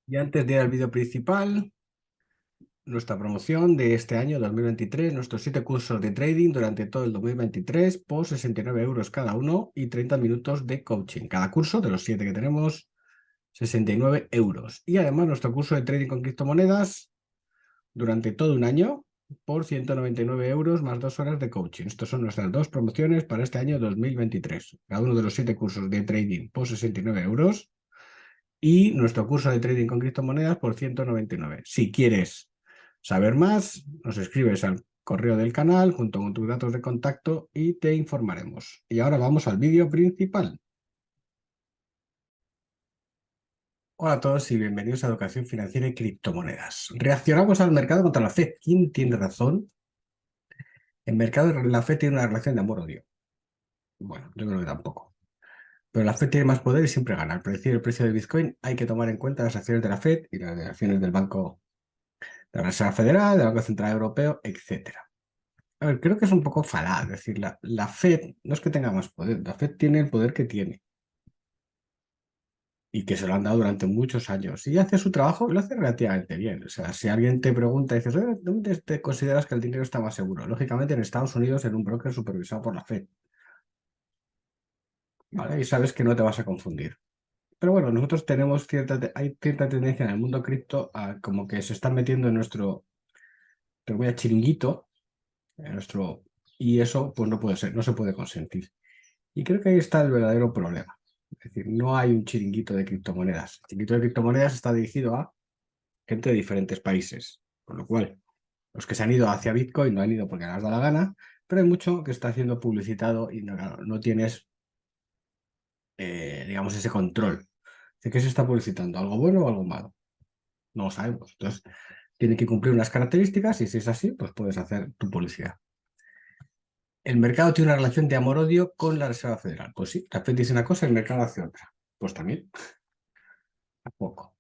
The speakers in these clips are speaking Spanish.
Y antes de ir al vídeo principal, nuestra promoción de este año 2023, nuestros 7 cursos de trading durante todo el 2023 por 69 euros cada uno y 30 minutos de coaching. Cada curso de los 7 que tenemos, 69 euros. Y además nuestro curso de trading con criptomonedas durante todo un año por 199 euros más 2 horas de coaching. Estas son nuestras dos promociones para este año 2023. Cada uno de los 7 cursos de trading por 69 euros y nuestro curso de trading con criptomonedas por 199. Si quieres saber más, nos escribes al correo del canal junto con tus datos de contacto y te informaremos. Y ahora vamos al vídeo principal. Hola a todos y bienvenidos a Educación Financiera y Criptomonedas. Reaccionamos al mercado contra la Fed. ¿Quién tiene razón? El mercado, la Fed tiene una relación de amor-odio. Bueno, yo creo que tampoco. Pero la Fed tiene más poder y siempre gana. Al predecir el precio del Bitcoin hay que tomar en cuenta las acciones de la Fed y las acciones del Banco de la Reserva Federal, del Banco Central Europeo, etcétera. A ver, creo que es un poco falaz decir, la Fed no es que tenga más poder, la Fed tiene el poder que tiene y que se lo han dado durante muchos años y hace su trabajo y lo hace relativamente bien. O sea, si alguien te pregunta y dices, "Oye, ¿dónde te consideras que el dinero está más seguro?" Lógicamente en Estados Unidos en un broker supervisado por la Fed, ¿vale? Y sabes que no te vas a confundir. Pero bueno, nosotros tenemos hay cierta tendencia en el mundo cripto a como que se están metiendo en nuestro, te voy a chiringuito, en nuestro, y eso pues no puede ser, no se puede consentir. Y creo que ahí está el verdadero problema. Es decir, no hay un chiringuito de criptomonedas. El chiringuito de criptomonedas está dirigido a gente de diferentes países. Con lo cual, los que se han ido hacia Bitcoin no han ido porque les da la gana, pero hay mucho que está siendo publicitado y no, claro, no tienes, digamos, ese control. ¿De qué se está publicitando? ¿Algo bueno o algo malo? No lo sabemos. Entonces, tiene que cumplir unas características y si es así, pues puedes hacer tu publicidad. El mercado tiene una relación de amor-odio con la Reserva Federal. Pues sí, la Fed dice una cosa y el mercado hace otra. Pues también, tampoco.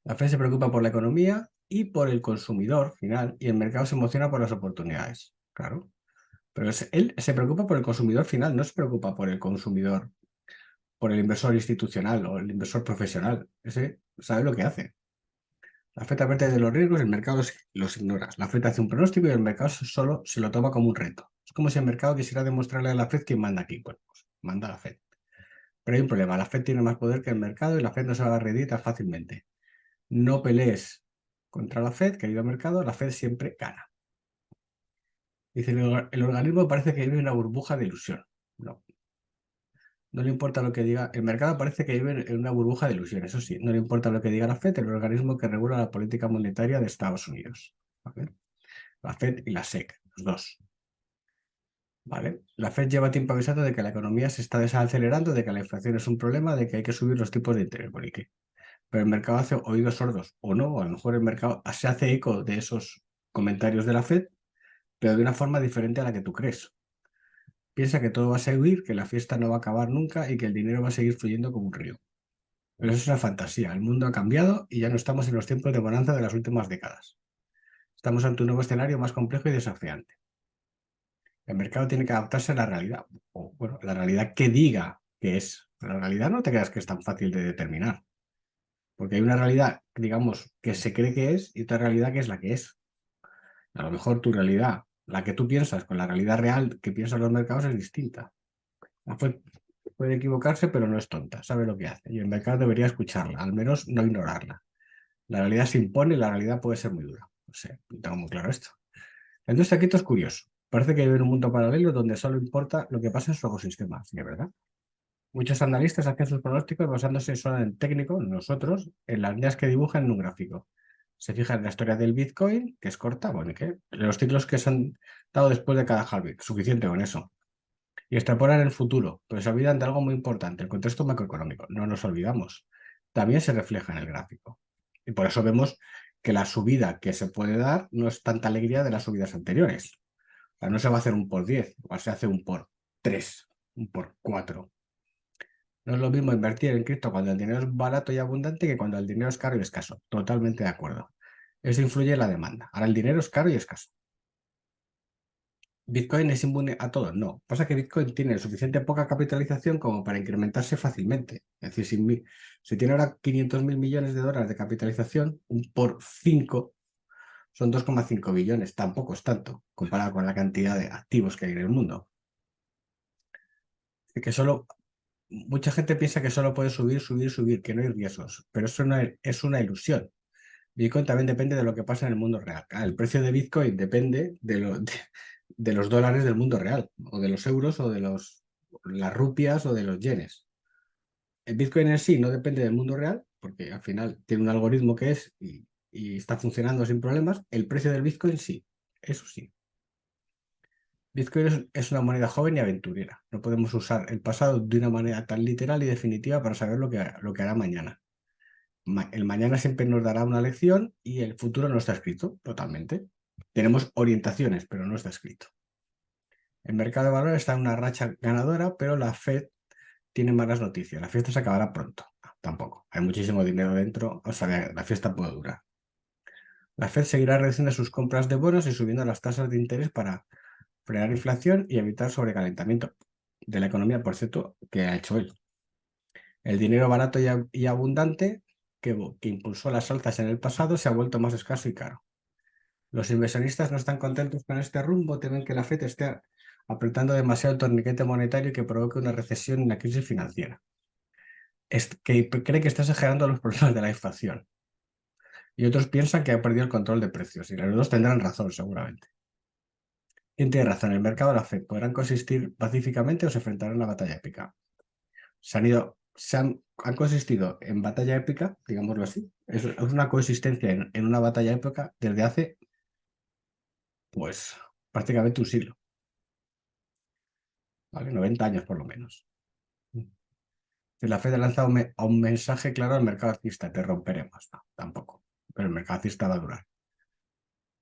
La Fed se preocupa por la economía y por el consumidor final y el mercado se emociona por las oportunidades. Claro. Pero él se preocupa por el consumidor final, no se preocupa por el consumidor, por el inversor institucional o el inversor profesional. Ese sabe lo que hace. La Fed advierte de los riesgos y el mercado los ignora. La Fed hace un pronóstico y el mercado solo se lo toma como un reto. Es como si el mercado quisiera demostrarle a la Fed quién manda aquí. Bueno, pues manda la Fed. Pero hay un problema, la Fed tiene más poder que el mercado y la Fed no se va a rendir tan fácilmente. No pelees contra la Fed, querido mercado, la Fed siempre gana. Dice, el organismo parece que vive en una burbuja de ilusión. No, no le importa lo que diga. El mercado parece que vive en una burbuja de ilusión, eso sí, no le importa lo que diga la Fed, el organismo que regula la política monetaria de Estados Unidos. ¿Vale? La Fed y la SEC, los dos. ¿Vale? La Fed lleva tiempo avisando de que la economía se está desacelerando, de que la inflación es un problema, de que hay que subir los tipos de interés. Bueno, ¿y qué? Pero el mercado hace oídos sordos, o no, o a lo mejor el mercado se hace eco de esos comentarios de la Fed, pero de una forma diferente a la que tú crees. Piensa que todo va a seguir, que la fiesta no va a acabar nunca y que el dinero va a seguir fluyendo como un río. Pero eso es una fantasía. El mundo ha cambiado y ya no estamos en los tiempos de bonanza de las últimas décadas. Estamos ante un nuevo escenario más complejo y desafiante. El mercado tiene que adaptarse a la realidad, o bueno, la realidad que diga que es. La realidad no te creas que es tan fácil de determinar, porque hay una realidad, digamos, que se cree que es y otra realidad que es la que es. A lo mejor tu realidad, la que tú piensas con la realidad real que piensan los mercados es distinta. La Fed puede equivocarse, pero no es tonta, sabe lo que hace y el mercado debería escucharla, al menos no ignorarla. La realidad se impone y la realidad puede ser muy dura. No sé, no tengo muy claro esto. Entonces aquí esto es curioso. Parece que vive en un mundo paralelo donde solo importa lo que pasa en su ecosistema, ¿sí, verdad? Muchos analistas hacen sus pronósticos basándose solo en el técnico, nosotros, en las líneas que dibujan en un gráfico. Se fijan en la historia del Bitcoin, que es corta, bueno, ¿y qué? Los ciclos que se han dado después de cada halving, suficiente con eso. Y extrapolan el futuro, pero se olvidan de algo muy importante, el contexto macroeconómico. No nos olvidamos. También se refleja en el gráfico. Y por eso vemos que la subida que se puede dar no es tanta alegría de las subidas anteriores. O sea, no se va a hacer un por 10, igual se hace un por 3, un por 4. No es lo mismo invertir en cripto cuando el dinero es barato y abundante que cuando el dinero es caro y escaso. Totalmente de acuerdo. Eso influye en la demanda. Ahora el dinero es caro y escaso. ¿Bitcoin es inmune a todo? No. Pasa que Bitcoin tiene suficiente poca capitalización como para incrementarse fácilmente. Es decir, si tiene ahora 500.000 millones de dólares de capitalización, un por 5 son 2,5 billones. Tampoco es tanto comparado con la cantidad de activos que hay en el mundo. Que solo, mucha gente piensa que solo puede subir, subir, subir, que no hay riesgos, pero eso no es una ilusión. Bitcoin también depende de lo que pasa en el mundo real. El precio de Bitcoin depende de los dólares del mundo real, o de los euros, o de las rupias, o de los yenes. El Bitcoin en sí no depende del mundo real, porque al final tiene un algoritmo que es y está funcionando sin problemas. El precio del Bitcoin sí, eso sí. Bitcoin es una moneda joven y aventurera. No podemos usar el pasado de una manera tan literal y definitiva para saber lo que hará mañana. El mañana siempre nos dará una lección y el futuro no está escrito totalmente. Tenemos orientaciones, pero no está escrito. El mercado de valores está en una racha ganadora, pero la Fed tiene malas noticias. La fiesta se acabará pronto. No, tampoco. Hay muchísimo dinero dentro, o sea, la fiesta puede durar. La Fed seguirá reduciendo sus compras de bonos y subiendo las tasas de interés para frenar inflación y evitar sobrecalentamiento de la economía, por cierto, que ha hecho él. El dinero barato y abundante que impulsó las alzas en el pasado se ha vuelto más escaso y caro. Los inversionistas no están contentos con este rumbo, temen que la Fed esté apretando demasiado el torniquete monetario y que provoque una recesión y una crisis financiera. Que cree que está exagerando los problemas de la inflación. Y otros piensan que ha perdido el control de precios. Y los dos tendrán razón, seguramente. ¿Quién tiene razón? ¿El mercado o la Fed? ¿Podrán coexistir pacíficamente o se enfrentarán a la batalla épica? Han consistido en batalla épica, digámoslo así. Es una coexistencia en una batalla épica desde hace, pues, prácticamente un siglo, ¿vale? 90 años por lo menos. La Fed ha lanzado un mensaje claro al mercado alcista, te romperemos. No, tampoco. Pero el mercado alcista va a durar.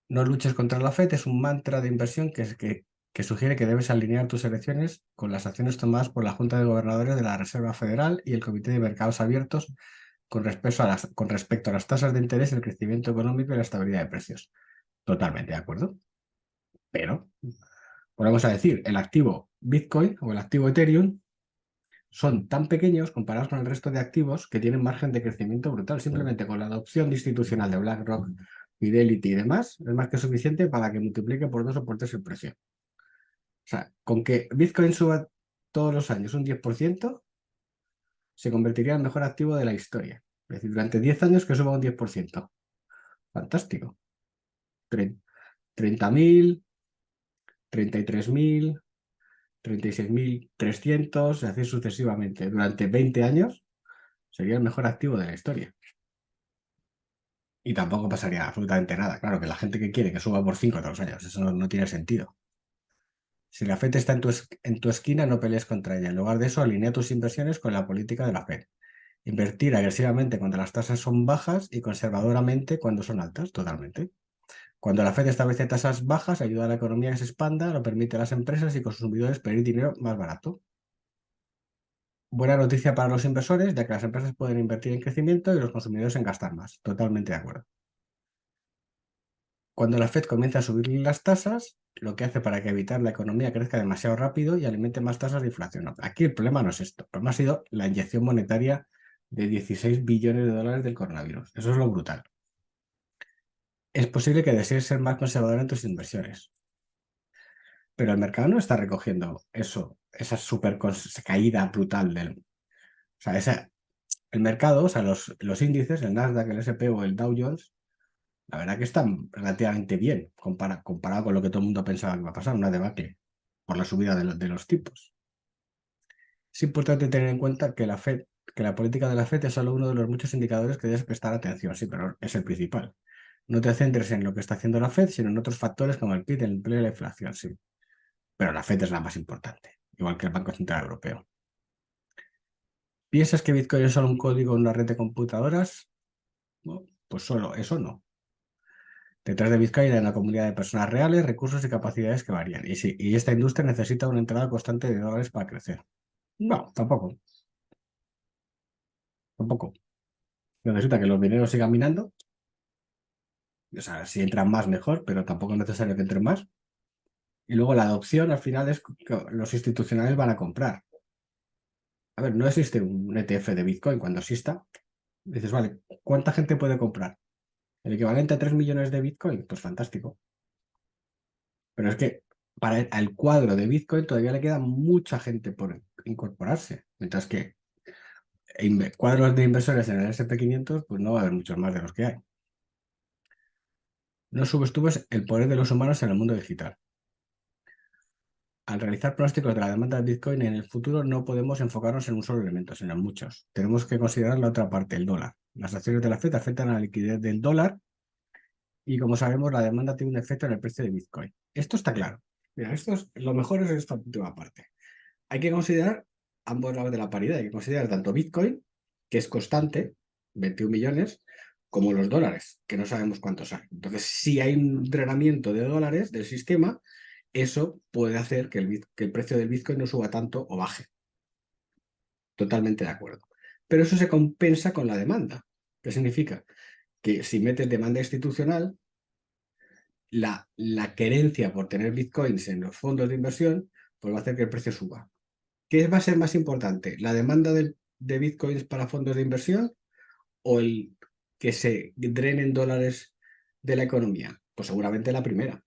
No luches contra la Fed es un mantra de inversión que sugiere que debes alinear tus elecciones con las acciones tomadas por la Junta de Gobernadores de la Reserva Federal y el Comité de Mercados Abiertos con respecto a las tasas de interés, el crecimiento económico y la estabilidad de precios. Totalmente de acuerdo. Pero, volvemos a decir, el activo Bitcoin o el activo Ethereum son tan pequeños comparados con el resto de activos que tienen margen de crecimiento brutal. Simplemente con la adopción institucional de BlackRock, Fidelity y demás, es más que suficiente para que multiplique por 2 o por 3 el precio. O sea, con que Bitcoin suba todos los años un 10%, se convertiría en el mejor activo de la historia. Es decir, durante 10 años que suba un 10%. Fantástico. 30.000, 33.000, 36.300, así sucesivamente. Durante 20 años sería el mejor activo de la historia. Y tampoco pasaría absolutamente nada. Claro, que la gente que quiere que suba por 5 todos los años, eso no tiene sentido. Si la Fed está en tu esquina, no pelees contra ella. En lugar de eso, alinea tus inversiones con la política de la Fed. Invertir agresivamente cuando las tasas son bajas y conservadoramente cuando son altas, totalmente. Cuando la Fed establece tasas bajas, ayuda a la economía a que se expanda, lo permite a las empresas y consumidores pedir dinero más barato. Buena noticia para los inversores, ya que las empresas pueden invertir en crecimiento y los consumidores en gastar más. Totalmente de acuerdo. Cuando la Fed comienza a subir las tasas, lo que hace para que evitar la economía crezca demasiado rápido y alimente más tasas de inflación. No, aquí el problema no es esto. El problema ha sido la inyección monetaria de 16 billones de dólares del coronavirus. Eso es lo brutal. Es posible que desees ser más conservador en tus inversiones, pero el mercado no está recogiendo eso, esa caída brutal del... O sea, el mercado, o sea, los índices, el Nasdaq, el S&P o el Dow Jones, la verdad que están relativamente bien comparado con lo que todo el mundo pensaba que iba a pasar, una debacle por la subida de los tipos. Es importante tener en cuenta que que la política de la Fed es solo uno de los muchos indicadores que debes prestar atención, sí, pero es el principal. No te centres en lo que está haciendo la Fed, sino en otros factores como el PIB, el empleo y la inflación, sí. Pero la Fed es la más importante, igual que el Banco Central Europeo. ¿Piensas que Bitcoin es solo un código en una red de computadoras? No, pues solo eso no. Detrás de Bitcoin hay una comunidad de personas reales, recursos y capacidades que varían. Y sí, y esta industria necesita una entrada constante de dólares para crecer. No, tampoco, tampoco. Necesita que los mineros sigan minando. O sea, si entran más, mejor, pero tampoco es necesario que entren más. Y luego la adopción al final es que los institucionales van a comprar. A ver, no existe un ETF de Bitcoin. Cuando exista, dices, vale, ¿cuánta gente puede comprar? ¿El equivalente a 3 millones de Bitcoin? Pues fantástico. Pero es que para el cuadro de Bitcoin todavía le queda mucha gente por incorporarse. Mientras que cuadros de inversores en el S&P 500, pues no va a haber muchos más de los que hay. No subestimes el poder de los humanos en el mundo digital. Al realizar pronósticos de la demanda de Bitcoin en el futuro no podemos enfocarnos en un solo elemento, sino en muchos. Tenemos que considerar la otra parte, el dólar. Las acciones de la Fed afectan a la liquidez del dólar y, como sabemos, la demanda tiene un efecto en el precio de Bitcoin. Esto está claro. Mira, lo mejor es esta última parte. Hay que considerar ambos lados de la paridad. Hay que considerar tanto Bitcoin, que es constante, 21 millones, como los dólares, que no sabemos cuántos hay. Entonces, si hay un drenamiento de dólares del sistema, eso puede hacer que el precio del Bitcoin no suba tanto o baje. Totalmente de acuerdo. Pero eso se compensa con la demanda. ¿Qué significa? Que si metes demanda institucional, la querencia por tener Bitcoins en los fondos de inversión, pues va a hacer que el precio suba. ¿Qué va a ser más importante? ¿La demanda de Bitcoins para fondos de inversión o el que se drenen dólares de la economía? Pues seguramente la primera.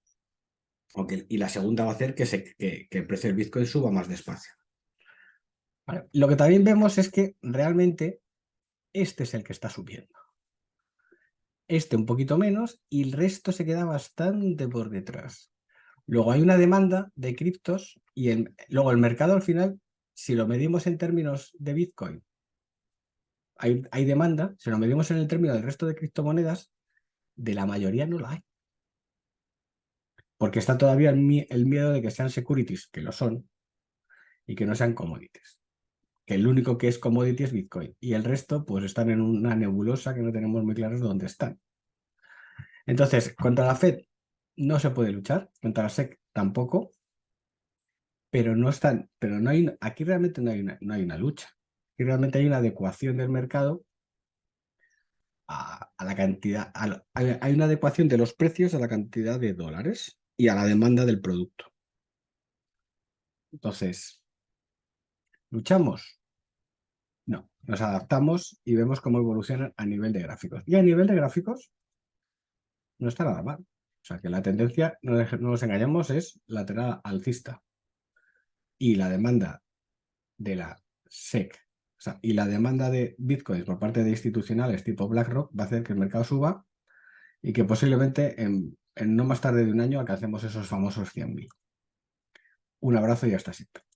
Y la segunda va a hacer que el precio del Bitcoin suba más despacio. ¿Vale? Lo que también vemos es que realmente este es el que está subiendo. Este un poquito menos y el resto se queda bastante por detrás. Luego hay una demanda de criptos y luego el mercado al final, si lo medimos en términos de Bitcoin, hay demanda, si lo medimos en el término del resto de criptomonedas, de la mayoría no la hay. Porque está todavía el miedo de que sean securities, que lo son, y que no sean commodities. Que el único que es commodity es Bitcoin. Y el resto, pues están en una nebulosa que no tenemos muy claros dónde están. Entonces, contra la Fed no se puede luchar, contra la SEC tampoco, pero no hay, aquí realmente no hay una lucha. Aquí realmente hay una adecuación del mercado a la cantidad, hay una adecuación de los precios a la cantidad de dólares y a la demanda del producto. Entonces, ¿luchamos? No, nos adaptamos y vemos cómo evolucionan a nivel de gráficos. Y a nivel de gráficos no está nada mal. O sea que la tendencia, no nos engañamos, es lateral alcista. Y la demanda de la SEC, o sea, y la demanda de Bitcoin por parte de institucionales tipo BlackRock va a hacer que el mercado suba y que posiblemente en no más tarde de un año alcancemos esos famosos 100.000. Un abrazo y hasta siempre.